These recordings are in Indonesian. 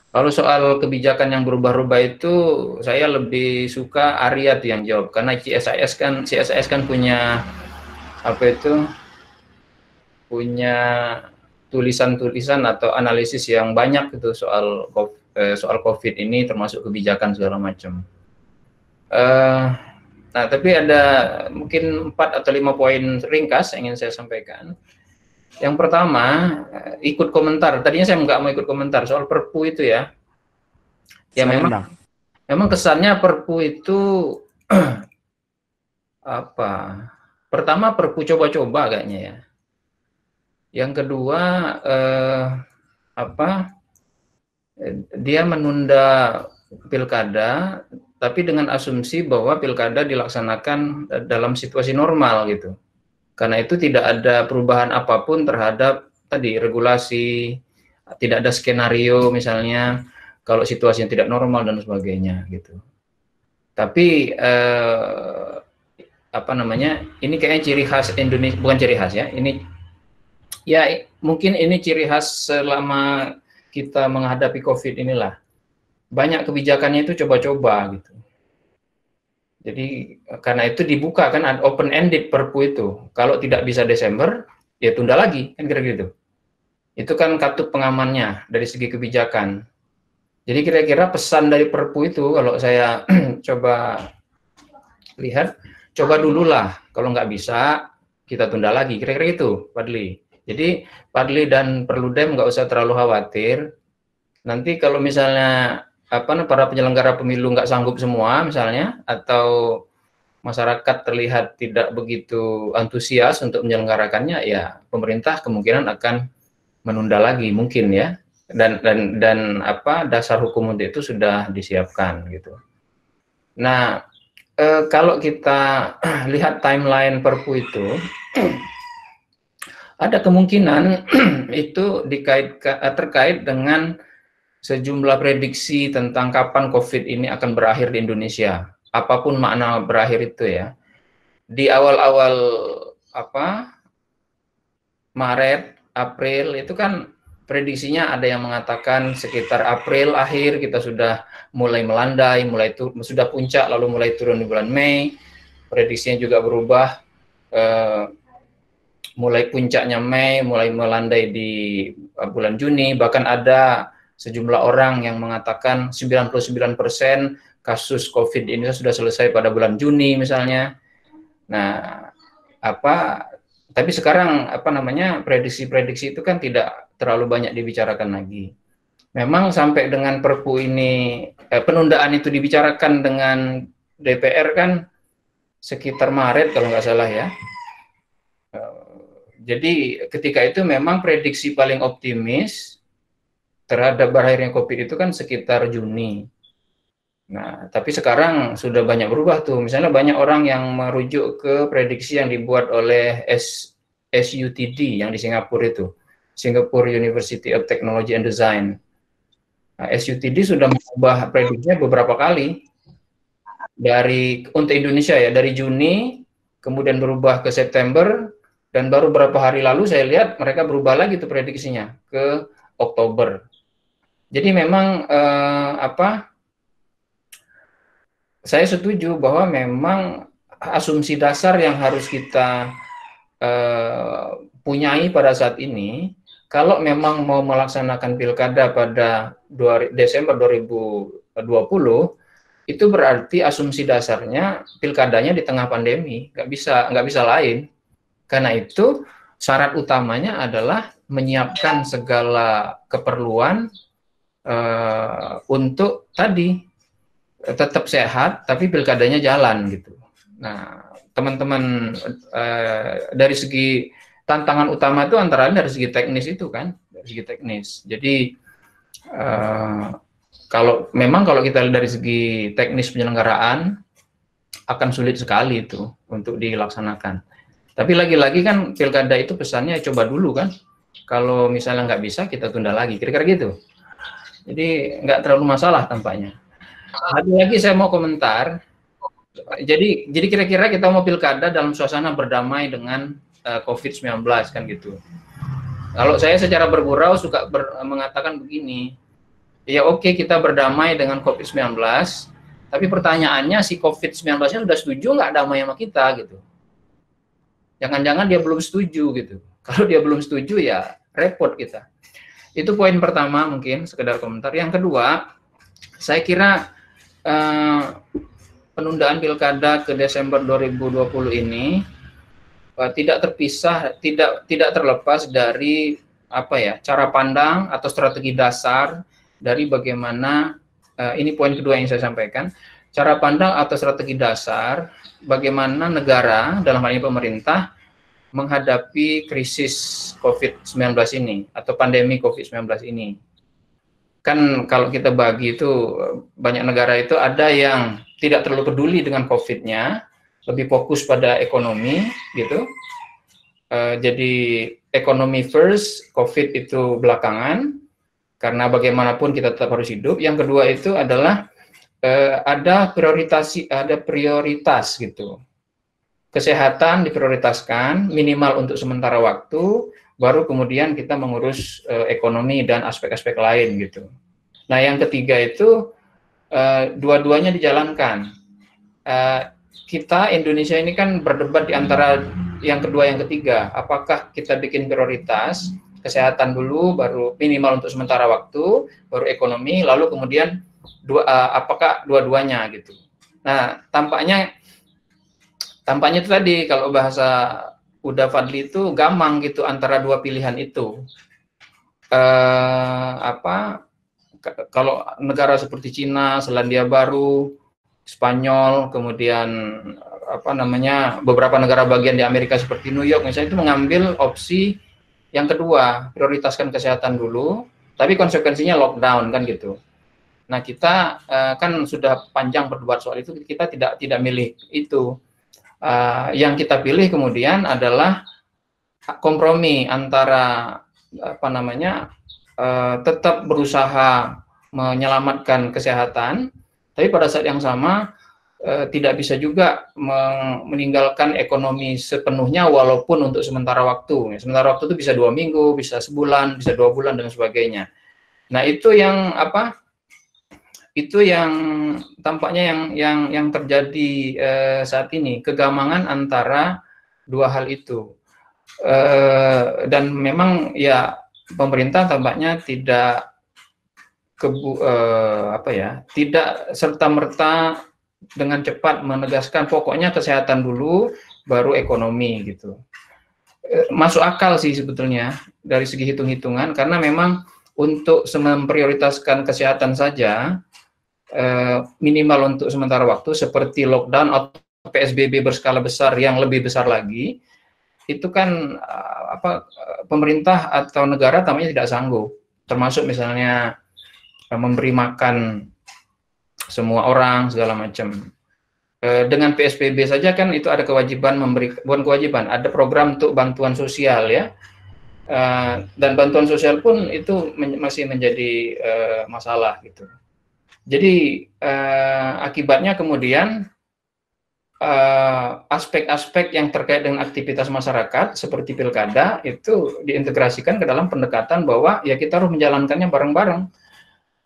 Kalau soal kebijakan yang berubah-ubah itu, saya lebih suka Arya tuh yang jawab, karena CSIS kan punya apa itu, punya tulisan-tulisan atau analisis yang banyak itu soal COVID ini, termasuk kebijakan segala macam. Nah, tapi ada mungkin 4 atau 5 poin ringkas yang ingin saya sampaikan. Yang pertama, ikut komentar. Tadinya saya nggak mau ikut komentar soal Perpu itu ya. Ya Silakan Bang. memang kesannya Perpu itu apa? Pertama Perpu coba-coba kayaknya ya. Yang kedua apa? Dia menunda pilkada, tapi dengan asumsi bahwa pilkada dilaksanakan dalam situasi normal gitu. Karena itu tidak ada perubahan apapun terhadap tadi regulasi, tidak ada skenario misalnya kalau situasinya tidak normal dan sebagainya gitu. Tapi apa namanya? Ini kayaknya ciri khas Indonesia, bukan ciri khas ya. Ini ya mungkin ini ciri khas selama kita menghadapi COVID inilah. Banyak kebijakannya itu coba-coba gitu. Jadi karena itu dibuka kan, open ended Perpu itu. Kalau tidak bisa Desember, ya tunda lagi kan kira-kira gitu. Itu kan kartu pengamannya dari segi kebijakan. Jadi kira-kira pesan dari Perpu itu kalau saya coba lihat, coba dululah. Kalau nggak bisa, kita tunda lagi. Kira-kira itu, Fadli. Jadi Fadli dan Perludem nggak usah terlalu khawatir. Nanti kalau misalnya para penyelenggara pemilu nggak sanggup semua misalnya, atau masyarakat terlihat tidak begitu antusias untuk menyelenggarakannya, ya pemerintah kemungkinan akan menunda lagi mungkin ya. Dan dasar hukum untuk itu sudah disiapkan gitu. Nah, kalau kita lihat timeline Perpu itu, ada kemungkinan itu terkait dengan sejumlah prediksi tentang kapan COVID ini akan berakhir di Indonesia. Apapun makna berakhir itu ya. Di awal-awal Maret, April itu kan prediksinya ada yang mengatakan sekitar April akhir kita sudah mulai melandai, sudah puncak lalu mulai turun di bulan Mei. Prediksinya juga berubah, mulai puncaknya Mei, mulai melandai di bulan Juni, bahkan ada sejumlah orang yang mengatakan 99% kasus COVID ini sudah selesai pada bulan Juni misalnya. Nah, tapi sekarang prediksi-prediksi itu kan tidak terlalu banyak dibicarakan lagi. Memang sampai dengan Perpu ini penundaan itu dibicarakan dengan DPR kan sekitar Maret kalau nggak salah ya. Jadi ketika itu memang prediksi paling optimis terhadap berakhirnya COVID itu kan sekitar Juni. Nah, tapi sekarang sudah banyak berubah tuh. Misalnya banyak orang yang merujuk ke prediksi yang dibuat oleh SUTD yang di Singapura itu, Singapore University of Technology and Design. Nah, SUTD sudah mengubah prediksinya beberapa kali untuk Indonesia ya, dari Juni kemudian berubah ke September, dan baru beberapa hari lalu saya lihat mereka berubah lagi tuh prediksinya ke Oktober. Jadi memang saya setuju bahwa memang asumsi dasar yang harus kita punyai pada saat ini, kalau memang mau melaksanakan pilkada pada Desember 2020, itu berarti asumsi dasarnya pilkadanya di tengah pandemi, nggak bisa lain. Karena itu syarat utamanya adalah menyiapkan segala keperluan untuk tadi tetap sehat, tapi pilkadanya jalan gitu. Nah, teman-teman dari segi tantangan utama itu antara lain dari segi teknis itu kan, dari segi teknis. Jadi kalau kita lihat dari segi teknis penyelenggaraan akan sulit sekali itu untuk dilaksanakan. Tapi lagi-lagi kan pilkada itu pesannya coba dulu kan. Kalau misalnya nggak bisa kita tunda lagi, kira-kira gitu. Jadi nggak terlalu masalah tampaknya. Lagi saya mau komentar. Jadi kira-kira kita mau pilkada dalam suasana berdamai dengan COVID-19 kan gitu. Kalau saya secara bergurau suka mengatakan begini, ya oke, kita berdamai dengan COVID-19, tapi pertanyaannya si COVID-19-nya sudah setuju nggak damai sama kita gitu. Jangan-jangan dia belum setuju gitu. Kalau dia belum setuju ya repot kita. Itu poin pertama, mungkin sekedar komentar. Yang kedua, saya kira penundaan pilkada ke Desember 2020 ini tidak terpisah, tidak terlepas dari cara pandang atau strategi dasar dari bagaimana ini poin kedua yang saya sampaikan, cara pandang atau strategi dasar bagaimana negara, dalam hal ini pemerintah, menghadapi krisis COVID-19 ini atau pandemi COVID-19 ini. Kan kalau kita bagi itu, banyak negara itu ada yang tidak terlalu peduli dengan COVID-nya, lebih fokus pada ekonomi gitu. Jadi ekonomi first, COVID itu belakangan, karena bagaimanapun kita tetap harus hidup. Yang kedua itu adalah ada prioritas gitu. Kesehatan diprioritaskan minimal untuk sementara waktu, baru kemudian kita mengurus ekonomi dan aspek-aspek lain gitu. Nah, yang ketiga itu dua-duanya dijalankan. Kita Indonesia ini kan berdebat di antara yang kedua yang ketiga. Apakah kita bikin prioritas kesehatan dulu, baru minimal untuk sementara waktu, baru ekonomi, lalu kemudian apakah dua-duanya gitu. Nah, tampaknya itu tadi kalau bahasa Uda Fadli itu gamang gitu antara dua pilihan itu. Kalau negara seperti Cina, Selandia Baru, Spanyol, kemudian beberapa negara bagian di Amerika seperti New York misalnya, itu mengambil opsi yang kedua, prioritaskan kesehatan dulu, tapi konsekuensinya lockdown kan gitu. Nah, kita kan sudah panjang berdebat soal itu, kita tidak milih itu. Yang kita pilih kemudian adalah kompromi antara tetap berusaha menyelamatkan kesehatan, tapi pada saat yang sama tidak bisa juga meninggalkan ekonomi sepenuhnya walaupun untuk sementara waktu. Sementara waktu itu bisa 2 minggu, bisa sebulan, bisa 2 bulan dan sebagainya. Nah, itu yang tampaknya yang terjadi saat ini, kegamangan antara dua hal itu. Dan memang ya pemerintah tampaknya tidak serta-merta dengan cepat menegaskan pokoknya kesehatan dulu baru ekonomi gitu. Masuk akal sih sebetulnya dari segi hitung-hitungan, karena memang untuk memprioritaskan kesehatan saja minimal untuk sementara waktu seperti lockdown atau PSBB berskala besar yang lebih besar lagi, itu kan pemerintah atau negara tampaknya tidak sanggup, termasuk misalnya memberi makan semua orang segala macam. Dengan PSBB saja kan itu ada kewajiban bukan kewajiban, ada program untuk bantuan sosial ya, dan bantuan sosial pun itu masih menjadi masalah gitu. Jadi akibatnya kemudian aspek-aspek yang terkait dengan aktivitas masyarakat seperti pilkada itu diintegrasikan ke dalam pendekatan bahwa ya kita harus menjalankannya bareng-bareng.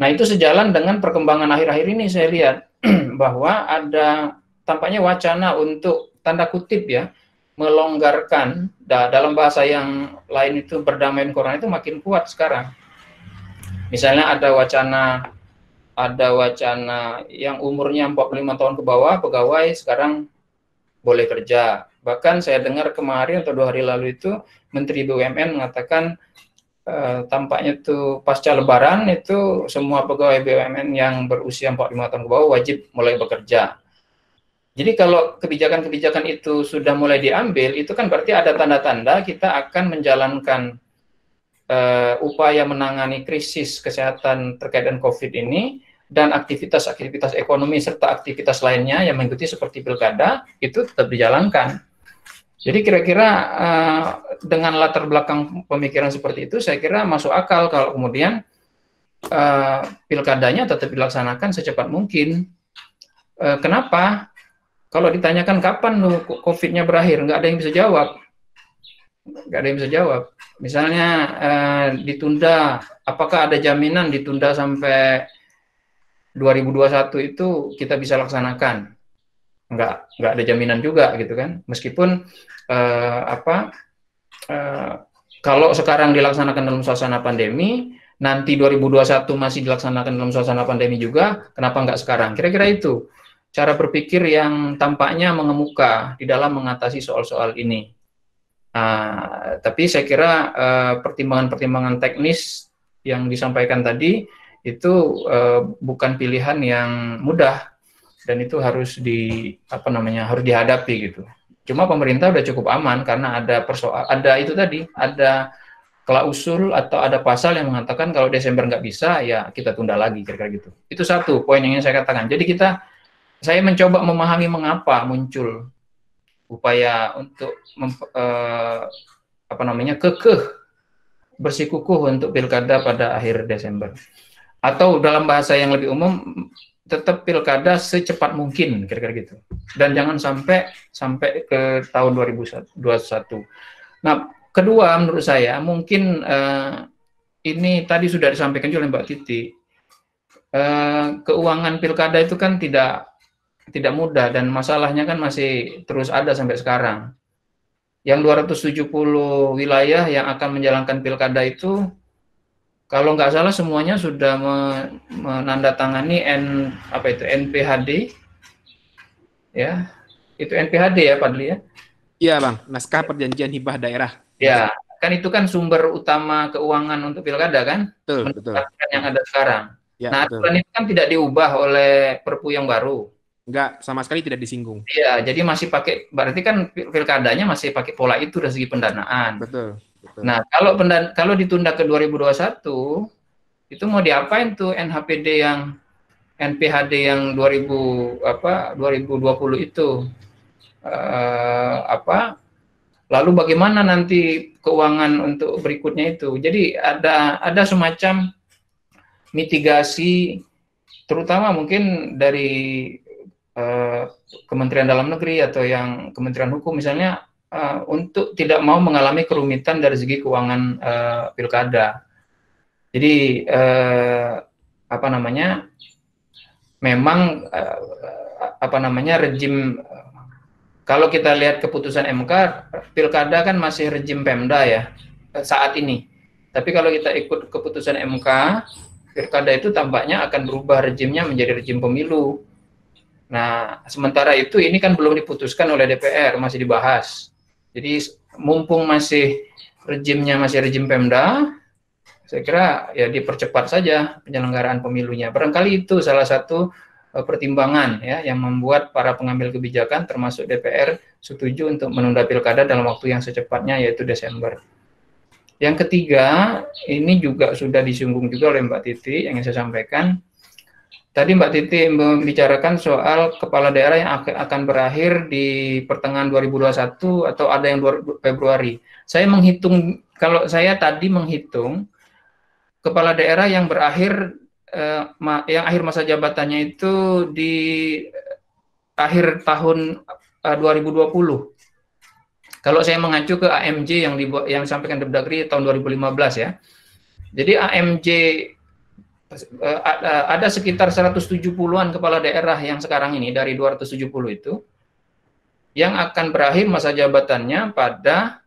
Nah, itu sejalan dengan perkembangan akhir-akhir ini saya lihat bahwa ada tampaknya wacana untuk tanda kutip ya melonggarkan, dalam bahasa yang lain itu berdamai dengan corona itu makin kuat sekarang. Misalnya ada wacana yang umurnya 45 tahun ke bawah pegawai sekarang boleh kerja. Bahkan saya dengar kemarin atau 2 hari lalu itu Menteri BUMN mengatakan tampaknya itu pasca Lebaran itu semua pegawai BUMN yang berusia 45 tahun ke bawah wajib mulai bekerja. Jadi kalau kebijakan-kebijakan itu sudah mulai diambil, itu kan berarti ada tanda-tanda kita akan menjalankan upaya menangani krisis kesehatan terkait dengan COVID ini, dan aktivitas-aktivitas ekonomi serta aktivitas lainnya yang mengikuti seperti pilkada itu tetap dijalankan. Jadi kira-kira dengan latar belakang pemikiran seperti itu, saya kira masuk akal kalau kemudian pilkadanya tetap dilaksanakan secepat mungkin. Kenapa? Kalau ditanyakan kapan COVID-nya berakhir, nggak ada yang bisa jawab. nggak ada yang bisa jawab. Misalnya ditunda, apakah ada jaminan ditunda sampai 2021 itu kita bisa laksanakan? Nggak ada jaminan juga gitu kan. Meskipun kalau sekarang dilaksanakan dalam suasana pandemi, nanti 2021 masih dilaksanakan dalam suasana pandemi juga, kenapa nggak sekarang? Kira-kira itu cara berpikir yang tampaknya mengemuka di dalam mengatasi soal-soal ini. Tapi saya kira pertimbangan-pertimbangan teknis yang disampaikan tadi itu bukan pilihan yang mudah dan itu harus harus dihadapi gitu. Cuma pemerintah udah cukup aman karena ada itu tadi, ada klausul atau ada pasal yang mengatakan kalau Desember nggak bisa ya kita tunda lagi kira-kira gitu. Itu satu poin yang ingin saya katakan. Jadi saya mencoba memahami mengapa muncul upaya untuk bersikukuh untuk pilkada pada akhir Desember. Atau dalam bahasa yang lebih umum, tetap pilkada secepat mungkin, kira-kira gitu. Dan jangan sampai ke tahun 2021. Nah, kedua menurut saya, mungkin ini tadi sudah disampaikan juga oleh Mbak Titi, keuangan pilkada itu kan tidak mudah dan masalahnya kan masih terus ada sampai sekarang. Yang 270 wilayah yang akan menjalankan pilkada itu, kalau nggak salah semuanya sudah menandatangani NPHD, ya, itu NPHD ya Pak Dli ya? Iya Bang, naskah perjanjian hibah daerah. Ya, kan itu kan sumber utama keuangan untuk pilkada kan? Betul. Yang ada sekarang. Ya, nah, aturan itu kan tidak diubah oleh Perpu yang baru. Enggak, sama sekali tidak disinggung. Iya, jadi masih berarti kan pilkadanya masih pakai pola itu dari segi pendanaan. Betul. Nah, kalau ditunda ke 2021, itu mau diapain tuh NPHD yang 2020 itu? Lalu bagaimana nanti keuangan untuk berikutnya itu? Jadi ada semacam mitigasi, terutama mungkin dari Kementerian Dalam Negeri atau yang Kementerian Hukum misalnya, untuk tidak mau mengalami kerumitan dari segi keuangan pilkada. Jadi memang rejim, kalau kita lihat keputusan MK, pilkada kan masih rejim Pemda ya saat ini. Tapi kalau kita ikut keputusan MK, pilkada itu tampaknya akan berubah rejimnya menjadi rejim pemilu. Nah, sementara itu ini kan belum diputuskan oleh DPR, masih dibahas. Jadi mumpung rejimnya masih rejim Pemda, saya kira ya dipercepat saja penyelenggaraan pemilunya. Barangkali itu salah satu pertimbangan ya yang membuat para pengambil kebijakan termasuk DPR setuju untuk menunda pilkada dalam waktu yang secepatnya, yaitu Desember. Yang ketiga, ini juga sudah disinggung juga oleh Mbak Titi yang ingin saya sampaikan. Tadi Mbak Titi membicarakan soal kepala daerah yang akan berakhir di pertengahan 2021 atau ada yang Februari. Saya menghitung, kalau saya tadi menghitung kepala daerah yang berakhir, yang akhir masa jabatannya itu di akhir tahun 2020. Kalau saya mengacu ke AMJ yang disampaikan Depdagri tahun 2015 ya. Jadi AMJ ada sekitar 170-an kepala daerah yang sekarang ini dari 270 itu yang akan berakhir masa jabatannya pada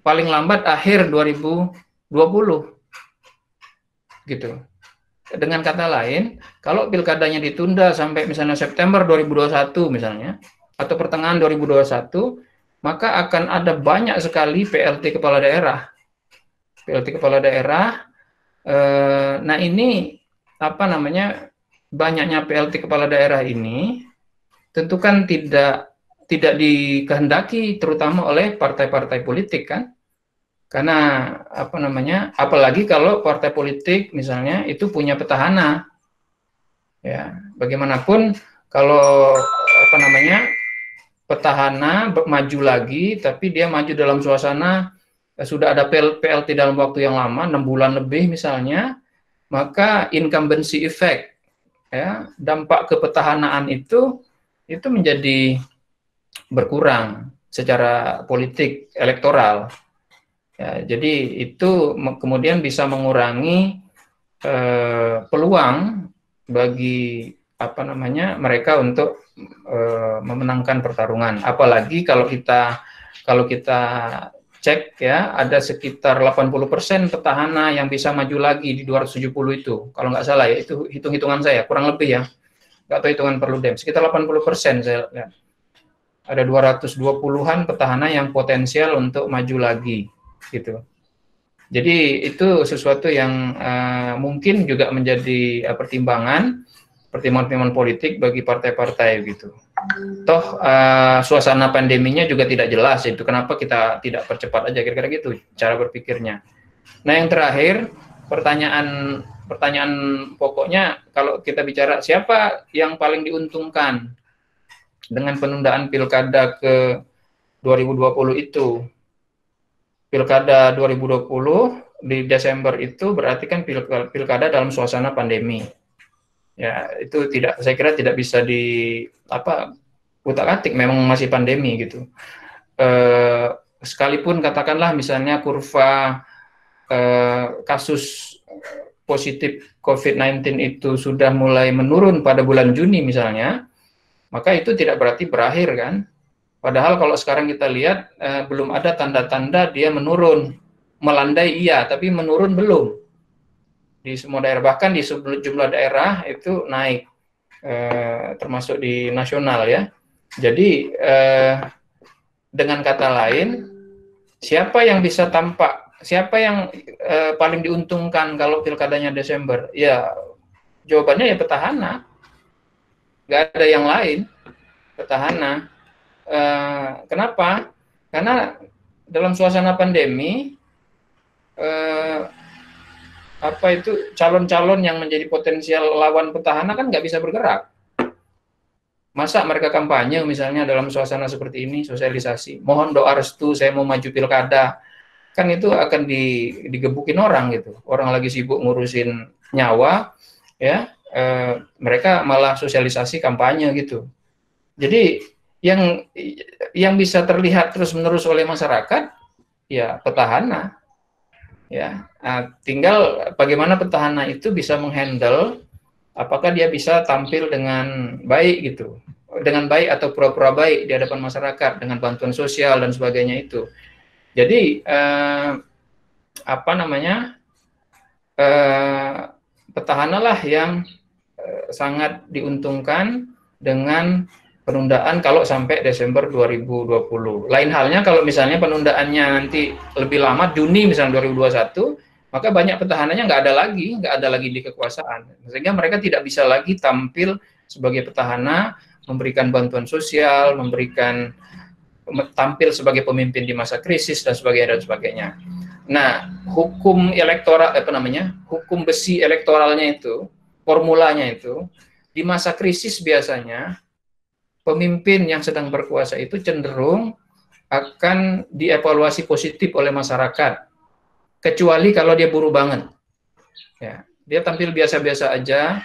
paling lambat akhir 2020 gitu. Dengan kata lain, kalau pilkadanya ditunda sampai misalnya September 2021 misalnya atau pertengahan 2021, maka akan ada banyak sekali PLT kepala daerah. Nah ini banyaknya PLT kepala daerah ini tentu kan tidak dikehendaki terutama oleh partai-partai politik kan, karena apalagi kalau partai politik misalnya itu punya petahana ya, bagaimanapun kalau petahana maju lagi tapi dia maju dalam suasana sudah ada PLT dalam waktu yang lama, 6 bulan lebih misalnya, maka incumbency effect, ya, dampak kepetahanaan itu menjadi berkurang. secara politik elektoral. Ya, jadi itu kemudian bisa mengurangi peluang bagi apa namanya mereka untuk memenangkan pertarungan. Apalagi kalau kita cek ya, ada sekitar 80% petahana yang bisa maju lagi di 270 itu. Kalau nggak salah ya, itu hitung-hitungan saya, kurang lebih ya. Nggak tahu hitungan Perludem, sekitar 80% saya lihat. Ada 220-an petahana yang potensial untuk maju lagi, gitu. Jadi itu sesuatu yang mungkin juga menjadi pertimbangan politik bagi partai-partai gitu. Toh suasana pandeminya juga tidak jelas, itu kenapa kita tidak percepat aja, kira-kira gitu cara berpikirnya. Nah yang terakhir, pertanyaan pokoknya kalau kita bicara siapa yang paling diuntungkan dengan penundaan pilkada ke 2020 itu. Pilkada 2020 di Desember itu berarti kan pilkada dalam suasana pandemi. Ya, itu saya kira tidak bisa utak-atik, memang masih pandemi gitu. Sekalipun katakanlah misalnya kurva kasus positif COVID-19 itu sudah mulai menurun pada bulan Juni misalnya, maka itu tidak berarti berakhir kan. Padahal kalau sekarang kita lihat belum ada tanda-tanda dia menurun, melandai iya, tapi menurun belum. Di semua daerah, bahkan di sejumlah daerah itu naik, termasuk di nasional ya. Jadi dengan kata lain, siapa yang bisa tampak, siapa yang paling diuntungkan kalau pilkadanya Desember? Ya jawabannya ya petahana, nggak ada yang lain, petahana. Kenapa? Karena dalam suasana pandemi, calon-calon yang menjadi potensial lawan petahana kan nggak bisa bergerak. Masa mereka kampanye misalnya dalam suasana seperti ini, sosialisasi, mohon doa restu, saya mau maju pilkada, kan itu akan digebukin orang gitu. Orang lagi sibuk ngurusin nyawa, ya mereka malah sosialisasi kampanye gitu. Jadi yang bisa terlihat terus-menerus oleh masyarakat, ya petahana. Ya, tinggal bagaimana petahana itu bisa menghandle, apakah dia bisa tampil dengan baik gitu, dengan baik atau pura-pura baik di hadapan masyarakat dengan bantuan sosial dan sebagainya itu. Jadi petahana lah yang sangat diuntungkan dengan penundaan kalau sampai Desember 2020. Lain halnya kalau misalnya penundaannya nanti lebih lama, Juni misalnya 2021, maka banyak petahananya nggak ada lagi di kekuasaan. Sehingga mereka tidak bisa lagi tampil sebagai petahana, memberikan bantuan sosial, tampil sebagai pemimpin di masa krisis dan sebagainya. Nah, hukum elektoral hukum besi elektoralnya itu, formulanya itu di masa krisis biasanya pemimpin yang sedang berkuasa itu cenderung akan dievaluasi positif oleh masyarakat, kecuali kalau dia buruk banget. Ya, dia tampil biasa-biasa aja,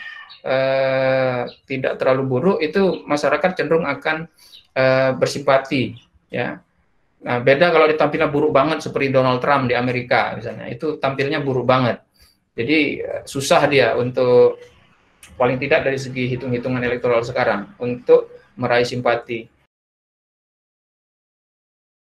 tidak terlalu buruk, itu masyarakat cenderung akan bersimpati. Ya, nah, beda kalau ditampilnya buruk banget seperti Donald Trump di Amerika misalnya, itu tampilnya buruk banget. Jadi susah dia untuk, paling tidak dari segi hitung-hitungan elektoral sekarang, untuk meraih simpati.